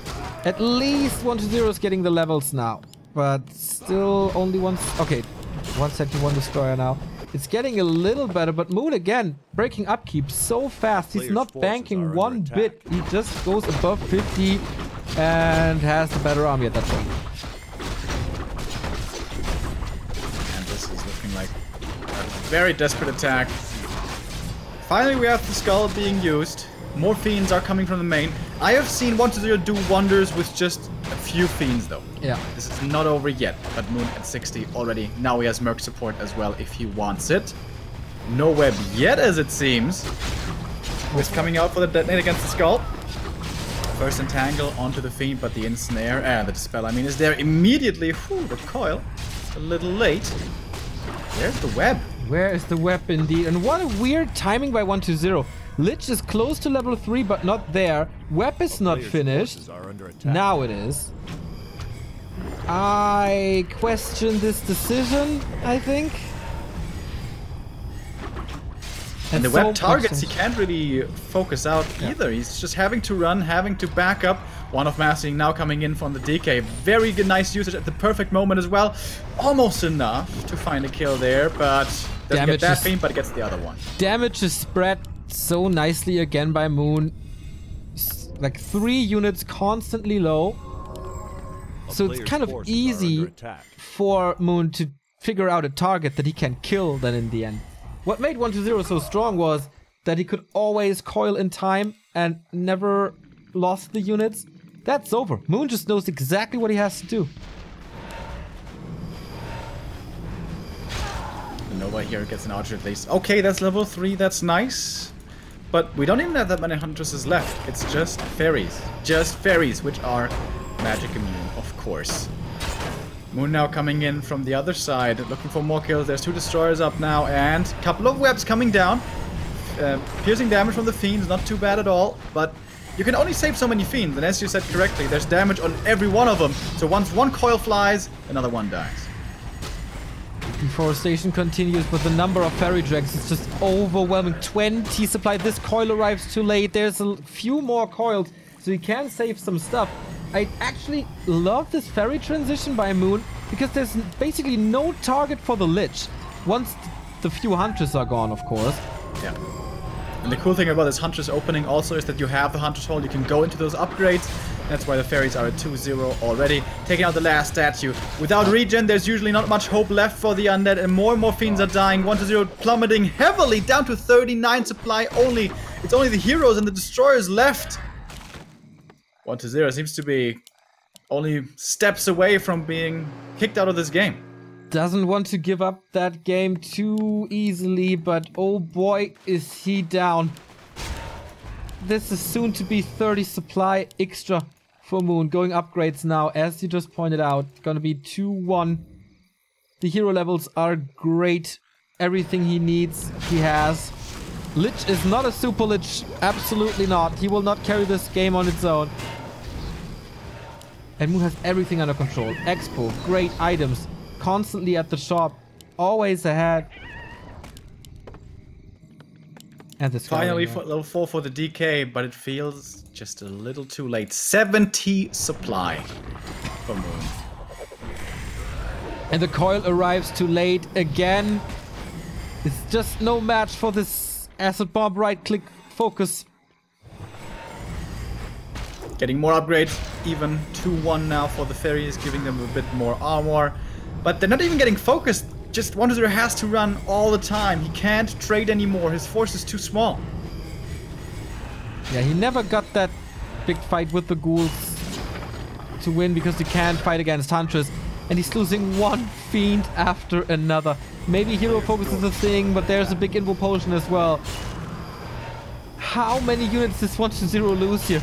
S1: At least 1-0 is getting the levels now. But still only one... Okay, 1 second, 1 Destroyer now. It's getting a little better, but Moon again, breaking upkeep so fast. He's not banking one bit. He just goes above 50 and has the better army at that point.
S2: And this is looking like a very desperate attack. Finally we have the skull being used. More fiends are coming from the main. I have seen 1-0 do wonders with just a few fiends though.
S1: Yeah.
S2: This is not over yet, but Moon at 60 already. Now he has Merc support as well if he wants it. No web yet as it seems. Wisp coming out for the detonate against the skull. First entangle onto the fiend, but the ensnare and the dispel, I mean, is there immediately. Whew, the coil. A little late. Where's the web?
S1: Where is the web indeed? And what a weird timing by 1-0. Lich is close to level 3 but not there. Web is not finished. Now it is. I question this decision, I think.
S2: And the web targets he can't really focus out either. He's just having to run, having to back up. One of Mastering now coming in from the DK. Very good, nice usage at the perfect moment as well. Almost enough to find a kill there, but doesn't get that fiend, but it gets the other one.
S1: Damage is spread so nicely again by Moon. Like 3 units constantly low. So it's kind of easy for Moon to figure out a target that he can kill then in the end. What made 1-0 so strong was that he could always coil in time and never lost the units. That's over. Moon just knows exactly what he has to do.
S2: Nova here gets an archer at least. Okay, that's level 3, that's nice. But we don't even have that many huntresses left. It's just fairies. Just fairies, which are magic immune, of course. Moon now coming in from the other side, looking for more kills. There's 2 destroyers up now, and a couple of webs coming down. Piercing damage from the fiends, not too bad at all, but you can only save so many fiends, and as you said correctly, there's damage on every one of them. So once one coil flies, another one dies.
S1: Deforestation continues, but the number of fairy drags is just overwhelming. 20 supply. This coil arrives too late. There's a few more coils, so you can save some stuff. I actually love this fairy transition by Moon, because there's basically no target for the Lich. Once the few hunters are gone, of course.
S2: Yeah. And the cool thing about this Huntress opening also is that you have the Huntress Hall, you can go into those upgrades. That's why the fairies are at 2-0 already. Taking out the last statue. Without regen, there's usually not much hope left for the undead, and more fiends are dying. 1-0 plummeting heavily down to 39 supply only. It's only the heroes and the destroyers left. 1-0 seems to be only steps away from being kicked out of this game.
S1: Doesn't want to give up that game too easily, but oh boy, is he down. This is soon to be 30 supply extra for Moon. Going upgrades now, as you just pointed out. Gonna be 2-1. The hero levels are great. Everything he needs, he has. Lich is not a super Lich. Absolutely not. He will not carry this game on its own. And Moon has everything under control. Expo, great items. Constantly at the shop. Always ahead. And this
S2: Finally, for level 4 for the DK, but it feels just a little too late. 70 supply for Moon.
S1: And the coil arrives too late again. It's just no match for this acid bomb right-click focus.
S2: Getting more upgrades, even 2-1 now for the fairies, giving them a bit more armor. But they're not even getting focused. Just 1-0 has to run all the time. He can't trade anymore. His force is too small.
S1: Yeah, he never got that big fight with the ghouls to win because he can't fight against Huntress. And he's losing one fiend after another. Maybe hero focus is a thing, but there's a big invo potion as well. How many units does 1-0 lose here?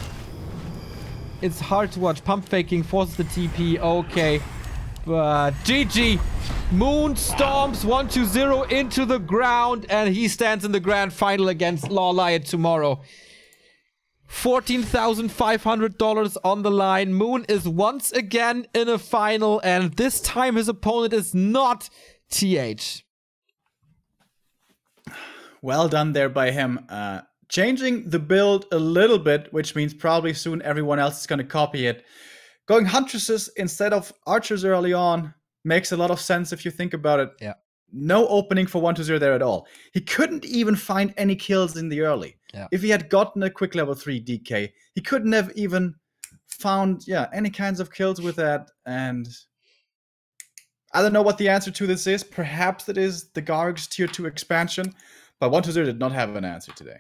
S1: It's hard to watch. Pump faking forces the TP. Okay. But GG. Moon storms 1-0 into the ground, and he stands in the grand final against Lawliot tomorrow. $14,500 on the line. Moon is once again in a final, and this time his opponent is not TH.
S2: Well done there by him. Changing the build a little bit, which means probably soon everyone else is going to copy it. Going Huntresses instead of Archers early on makes a lot of sense if you think about it.
S1: Yeah.
S2: No opening for 1-0 there at all. He couldn't even find any kills in the early.
S1: Yeah.
S2: If he had gotten a quick level 3 DK, he couldn't have even found any kinds of kills with that. And I don't know what the answer to this is. Perhaps it is the Garg's tier 2 expansion, but 1-0 did not have an answer today.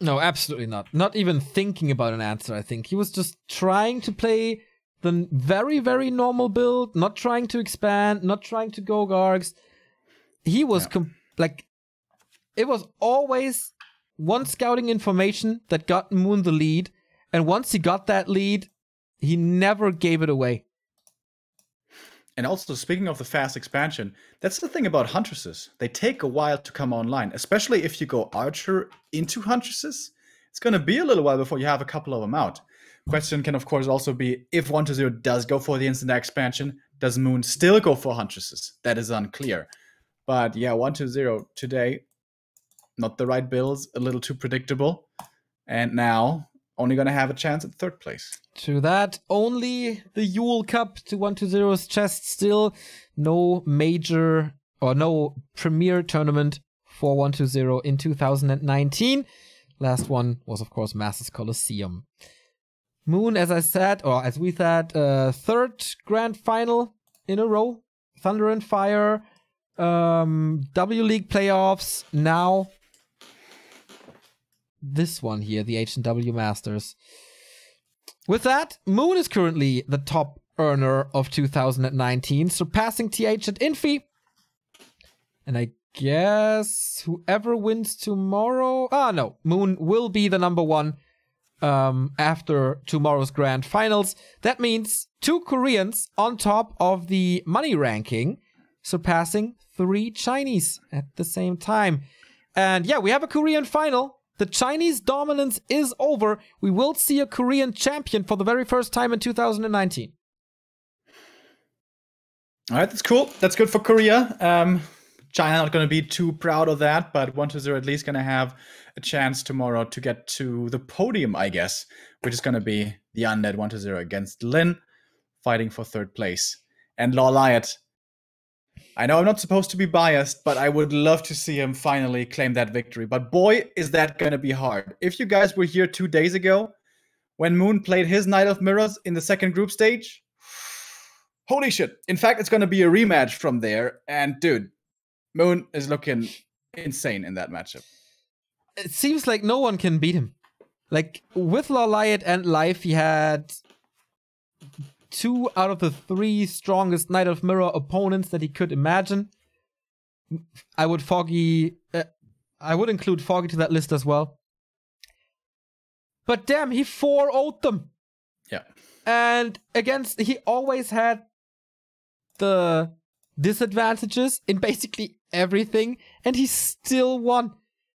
S1: No, absolutely not. Not even thinking about an answer, I think. He was just trying to play the very, very normal build, not trying to expand, not trying to go Gargs. He was it was always one scouting information that got Moon the lead, and once he got that lead, he never gave it away.
S2: And also, speaking of the fast expansion, that's the thing about Huntresses. They take a while to come online, especially if you go Archer into Huntresses. It's going to be a little while before you have a couple of them out. Question can, of course, also be, if 1-0 does go for the instant expansion, does Moon still go for Huntresses? That is unclear. But yeah, 1-0 today, not the right builds, a little too predictable. And now, only going to have a chance at 3rd place.
S1: To that, only the Yule Cup to 1-0's chest still. No major or no premier tournament for 1-0 in 2019. Last one was, of course, Masters Colosseum. Moon, as I said, or as we said, 3rd grand final in a row. Thunder and Fire, W League playoffs, now this one here, the H&W Masters. With that, Moon is currently the top earner of 2019, surpassing TH at Infi. And I guess whoever wins tomorrow... no. Moon will be the number 1 after tomorrow's grand finals. That means 2 Koreans on top of the money ranking, surpassing 3 Chinese at the same time. And yeah, we have a Korean final. The Chinese dominance is over. We will see a Korean champion for the very first time in 2019.
S2: All right, that's cool. That's good for Korea. China not going to be too proud of that, but 1-0 at least going to have a chance tomorrow to get to the podium, I guess, which is going to be the Undead 1-0 against Lin, fighting for 3rd place. And Lawliot, I know I'm not supposed to be biased, but I would love to see him finally claim that victory. But boy, is that going to be hard. If you guys were here 2 days ago, when Moon played his Knight of Mirrors in the 2nd group stage, holy shit. In fact, it's going to be a rematch from there. And dude, Moon is looking insane in that matchup.
S1: It seems like no one can beat him. Like, with Lawliot and Life, he had 2 out of the 3 strongest Knight of Mirror opponents that he could imagine. I would include Foggy to that list as well. But damn, he 4-0'd them.
S2: Yeah.
S1: And he always had the disadvantages in basically everything, and he still won.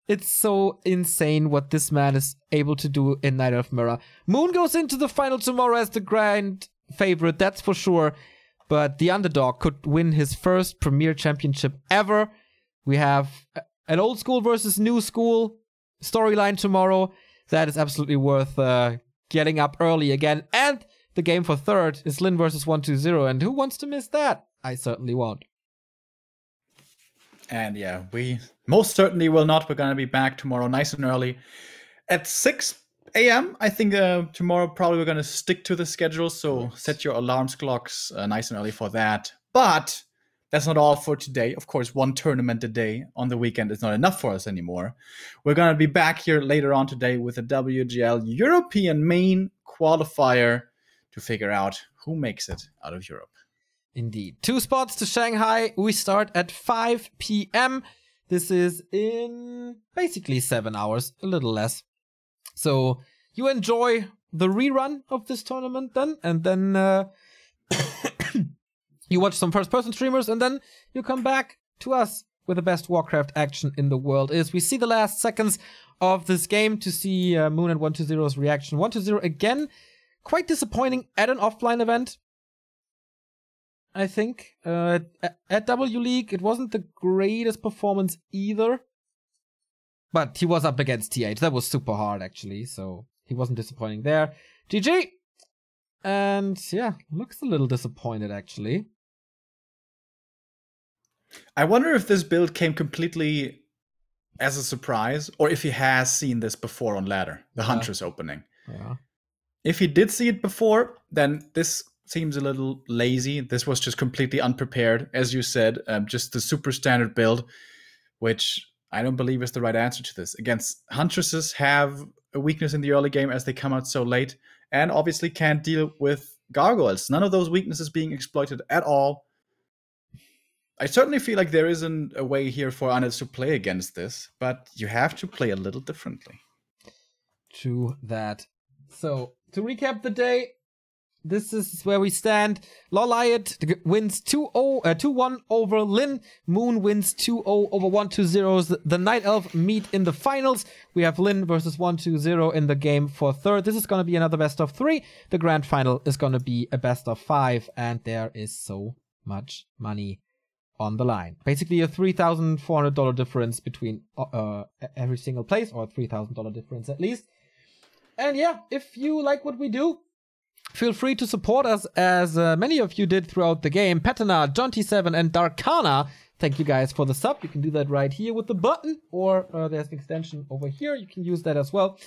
S1: It's so insane what this man is able to do in Night Elf Mirror. Moon goes into the final tomorrow as the grand favorite, that's for sure. But the underdog could win his first Premier Championship ever. We have an old school versus new school storyline tomorrow. That is absolutely worth getting up early again. And the game for third is Lin versus 120. And who wants to miss that? I certainly won't.
S2: And yeah, we most certainly will not. We're going to be back tomorrow nice and early at 6 a.m. I think tomorrow probably we're going to stick to the schedule. So set your alarms clocks nice and early for that. But that's not all for today. Of course, one tournament a day on the weekend is not enough for us anymore. We're going to be back here later on today with a WGL European main qualifier to figure out who makes it out of Europe.
S1: Indeed. 2 spots to Shanghai. We start at 5 p.m. This is in basically 7 hours, a little less. So you enjoy the rerun of this tournament then, and then you watch some first-person streamers, and then you come back to us with the best Warcraft action in the world. We see the last seconds of this game to see Moon and 120's reaction. 120 again, quite disappointing at an offline event. I think at W League, it wasn't the greatest performance either. But he was up against TH. That was super hard, actually. So he wasn't disappointing there. GG! And yeah, looks a little disappointed, actually.
S2: I wonder if this build came completely as a surprise, or if he has seen this before on ladder, the Huntress opening.
S1: Yeah.
S2: If he did see it before, then this seems a little lazy. This was just completely unprepared, as you said, just the super standard build, which I don't believe is the right answer to this. Against Huntresses have a weakness in the early game as they come out so late, and obviously can't deal with gargoyles. None of those weaknesses being exploited at all. I certainly feel like there isn't a way here for Anis to play against this, but you have to play a little differently.
S1: True that. So, to recap the day, this is where we stand. Loliot wins 2-1 over Lin. Moon wins 2-0 over 120. The Night Elf meet in the finals. We have Lin versus 120 in the game for third. This is going to be another best of 3. The grand final is going to be a best of 5. And there is so much money on the line. Basically a $3,400 difference between every single place, or $3,000 difference at least. And yeah, if you like what we do, feel free to support us as many of you did throughout the game. Patana, John T7, and Darkana. Thank you guys for the sub. You can do that right here with the button, or there's an extension over here. You can use that as well.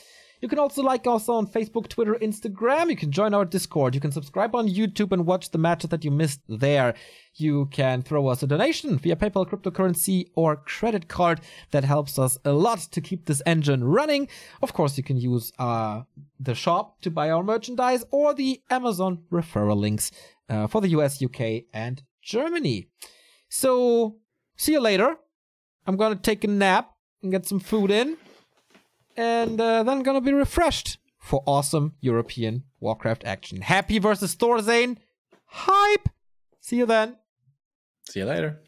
S1: You can also like us on Facebook, Twitter, Instagram. You can join our Discord. You can subscribe on YouTube and watch the matches that you missed there. You can throw us a donation via PayPal, cryptocurrency, or credit card. That helps us a lot to keep this engine running. Of course, you can use the shop to buy our merchandise, or the Amazon referral links for the US, UK, and Germany. So, see you later. I'm gonna take a nap and get some food in. And then gonna be refreshed for awesome European Warcraft action. Happy versus Thorzane. Hype! See you then.
S2: See you later.